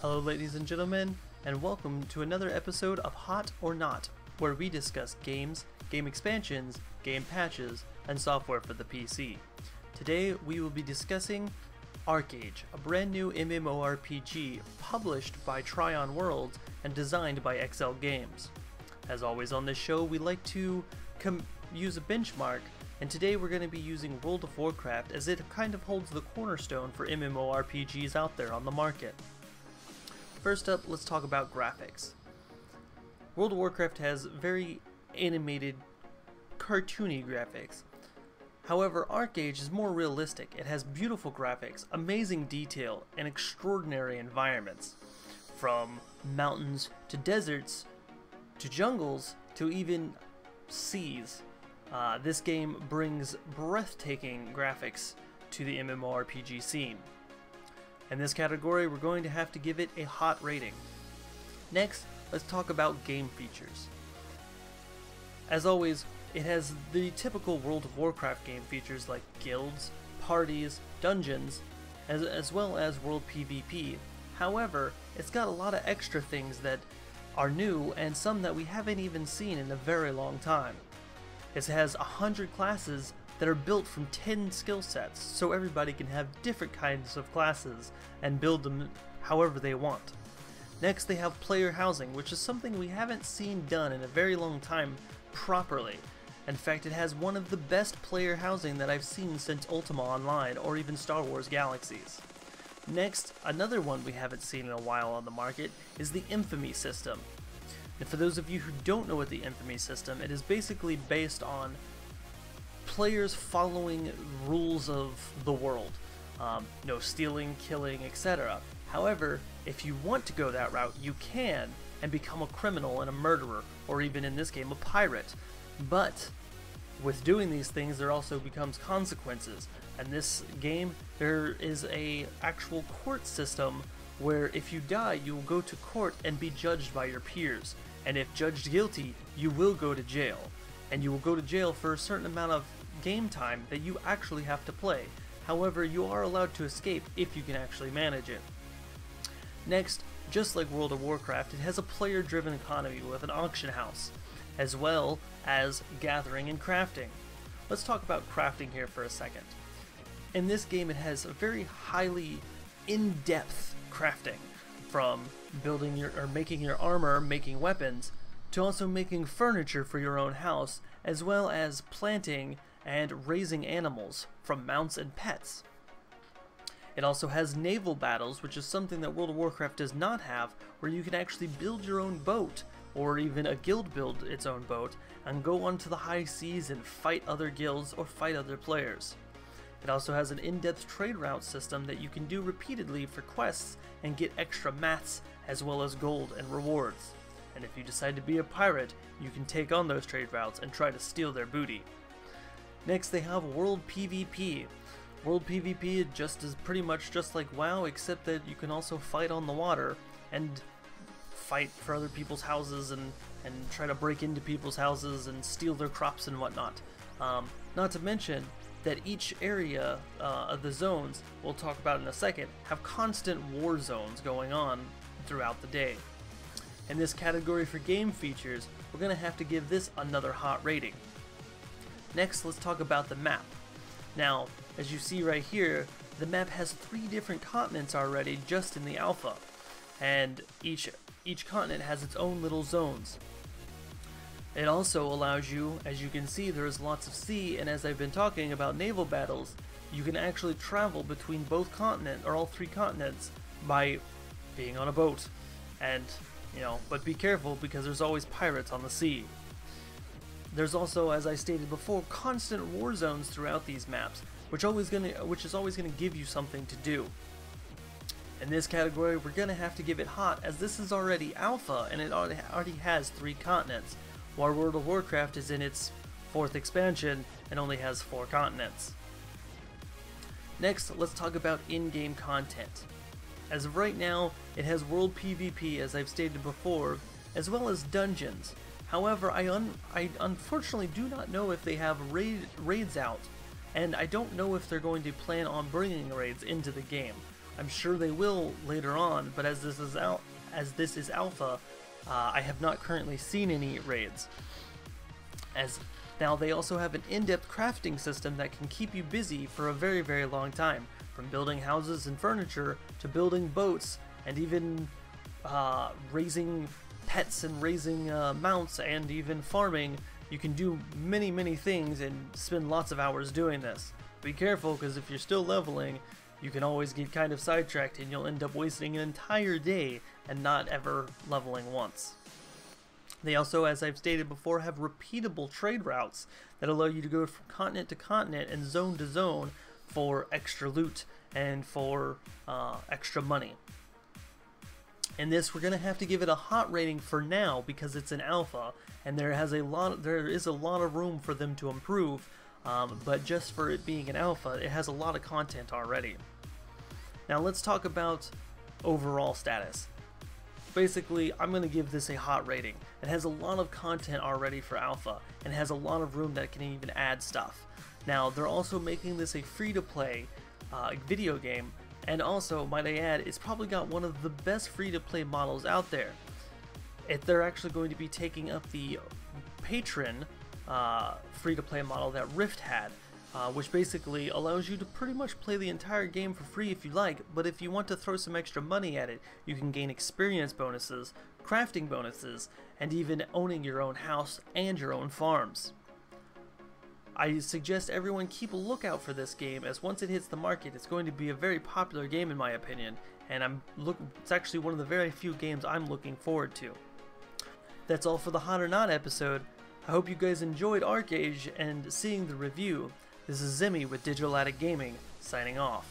Hello ladies and gentlemen, and welcome to another episode of Hot or Not, where we discuss games, game expansions, game patches, and software for the PC. Today we will be discussing ArcheAge, a brand new MMORPG published by Tryon Worlds and designed by XL Games. As always on this show, we like to use a benchmark, and today we're going to be using World of Warcraft as it kind of holds the cornerstone for MMORPGs out there on the market. First up, let's talk about graphics. World of Warcraft has very animated, cartoony graphics. However, ArcheAge is more realistic. It has beautiful graphics, amazing detail, and extraordinary environments. From mountains to deserts, to jungles, to even seas. This game brings breathtaking graphics to the MMORPG scene. In this category, we're going to have to give it a hot rating. Next, let's talk about game features. As always, it has the typical World of Warcraft game features like guilds, parties, dungeons, as well as world PvP. However, it's got a lot of extra things that are new and some that we haven't even seen in a very long time. It has 100 classes that are built from 10 skill sets, so everybody can have different kinds of classes and build them however they want. Next, they have player housing, which is something we haven't seen done in a very long time properly. In fact, it has one of the best player housing that I've seen since Ultima Online or even Star Wars Galaxies. Next, another one we haven't seen in a while on the market is the Infamy system. And for those of you who don't know what the Infamy system, it is basically based on players following rules of the world. No stealing, killing, etc. However, if you want to go that route, you can, and become a criminal and a murderer, or even in this game, a pirate. But with doing these things, there also becomes consequences. In this game, there is a actual court system where if you die, you will go to court and be judged by your peers. And if judged guilty, you will go to jail. And you will go to jail for a certain amount of game time that you actually have to play. However, you are allowed to escape if you can actually manage it. Next, just like World of Warcraft, it has a player-driven economy with an auction house, as well as gathering and crafting. Let's talk about crafting here for a second. In this game, it has a very highly in-depth crafting, from building or making your armor, making weapons, to also making furniture for your own house, as well as planting and raising animals, from mounts and pets. It also has naval battles, which is something that World of Warcraft does not have, where you can actually build your own boat, or even a guild build its own boat, and go onto the high seas and fight other guilds or fight other players. It also has an in-depth trade route system that you can do repeatedly for quests and get extra mats as well as gold and rewards. And if you decide to be a pirate, you can take on those trade routes and try to steal their booty. Next, they have World PvP. World PvP is pretty much just like WoW, except that you can also fight on the water and fight for other people's houses and try to break into people's houses and steal their crops and whatnot. Not to mention that each area of the zones, we'll talk about in a second, have constant war zones going on throughout the day. In this category for game features, we're going to have to give this another hot rating. Next, let's talk about the map. Now, as you see right here, the map has 3 different continents already just in the alpha, and each continent has its own little zones. It also allows you, as you can see, there's lots of sea, and as I've been talking about naval battles, you can actually travel between both continents, or all 3 continents, by being on a boat. And, but be careful because there's always pirates on the sea. There's also, as I stated before, constant war zones throughout these maps, which is always gonna give you something to do. In this category, we're gonna have to give it hot, as this is already alpha and it already has 3 continents, while World of Warcraft is in its 4th expansion and only has 4 continents. Next, let's talk about in-game content. As of right now, it has World PvP, as I've stated before, as well as dungeons. However, I unfortunately do not know if they have raids out, and I don't know if they're going to plan on bringing raids into the game. I'm sure they will later on, but as this is alpha, I have not currently seen any raids. Now they also have an in-depth crafting system that can keep you busy for a very, very long time, from building houses and furniture to building boats and even raising pets and raising mounts and even farming. You can do many things and spend lots of hours doing this. Be careful, because if you're still leveling, you can always get kind of sidetracked and you'll end up wasting an entire day and not ever leveling once. They also, as I've stated before, have repeatable trade routes that allow you to go from continent to continent and zone to zone for extra loot and for extra money. In this, we're going to have to give it a hot rating for now because it's an alpha, and there is a lot of room for them to improve. But just for it being an alpha, it has a lot of content already. Now let's talk about overall status. Basically, I'm going to give this a hot rating. It has a lot of content already for alpha, and has a lot of room that can even add stuff. Now, they're also making this a free-to-play video game, and also, might I add, it's probably got one of the best free-to-play models out there. They're actually going to be taking up the patron free-to-play model that Rift had, which basically allows you to pretty much play the entire game for free if you like, but if you want to throw some extra money at it, you can gain experience bonuses, crafting bonuses, and even owning your own house and your own farms. I suggest everyone keep a lookout for this game, as once it hits the market, it's going to be a very popular game in my opinion, and it's actually one of the very few games I'm looking forward to. That's all for the Hot or Not episode. I hope you guys enjoyed ArcheAge and seeing the review. This is Zimmy with Digital Addict Gaming, signing off.